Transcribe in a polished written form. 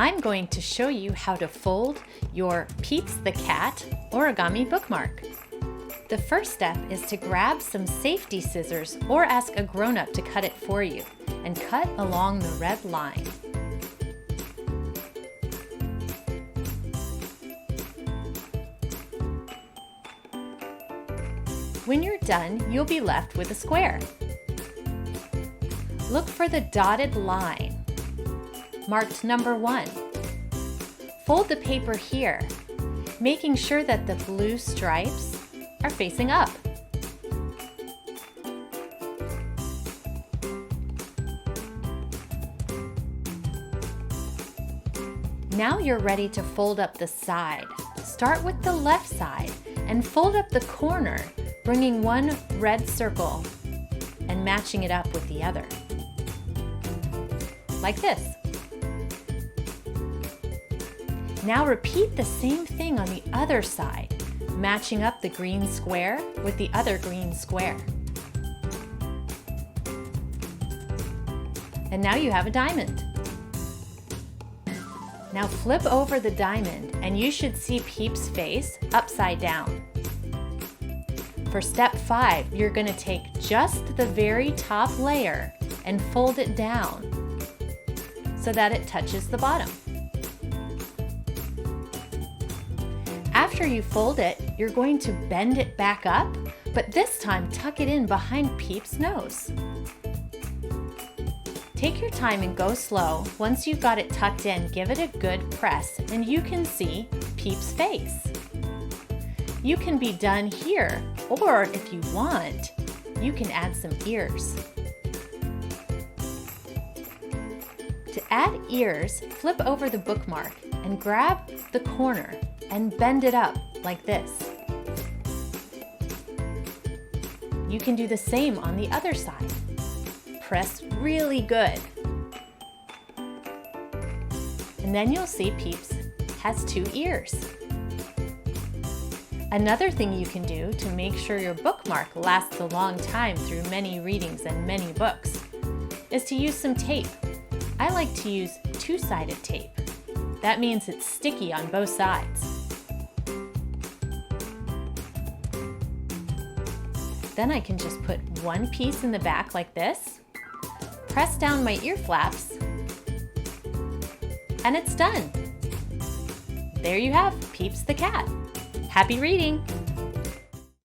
I'm going to show you how to fold your Peeps the Cat origami bookmark. The first step is to grab some safety scissors or ask a grown-up to cut it for you and cut along the red line. When you're done, you'll be left with a square. Look for the dotted line, marked number 1. Fold the paper here, making sure that the blue stripes are facing up. Now you're ready to fold up the side. Start with the left side and fold up the corner, bringing one red circle and matching it up with the other. Like this. Now repeat the same thing on the other side, matching up the green square with the other green square. And now you have a diamond. Now flip over the diamond and you should see Peeps' face upside down. For step 5, you're going to take just the very top layer and fold it down so that it touches the bottom. After you fold it, you're going to bend it back up, but this time tuck it in behind Peeps' nose. Take your time and go slow. Once you've got it tucked in, give it a good press and you can see Peeps' face. You can be done here, or if you want, you can add some ears. To add ears, flip over the bookmark and grab the corner and bend it up like this. You can do the same on the other side. Press really good. And then you'll see Peeps has 2 ears. Another thing you can do to make sure your bookmark lasts a long time through many readings and many books is to use some tape. I like to use 2-sided tape. That means it's sticky on both sides. Then I can just put one piece in the back like this, press down my ear flaps, and it's done. There you have Peeps the Cat. Happy reading!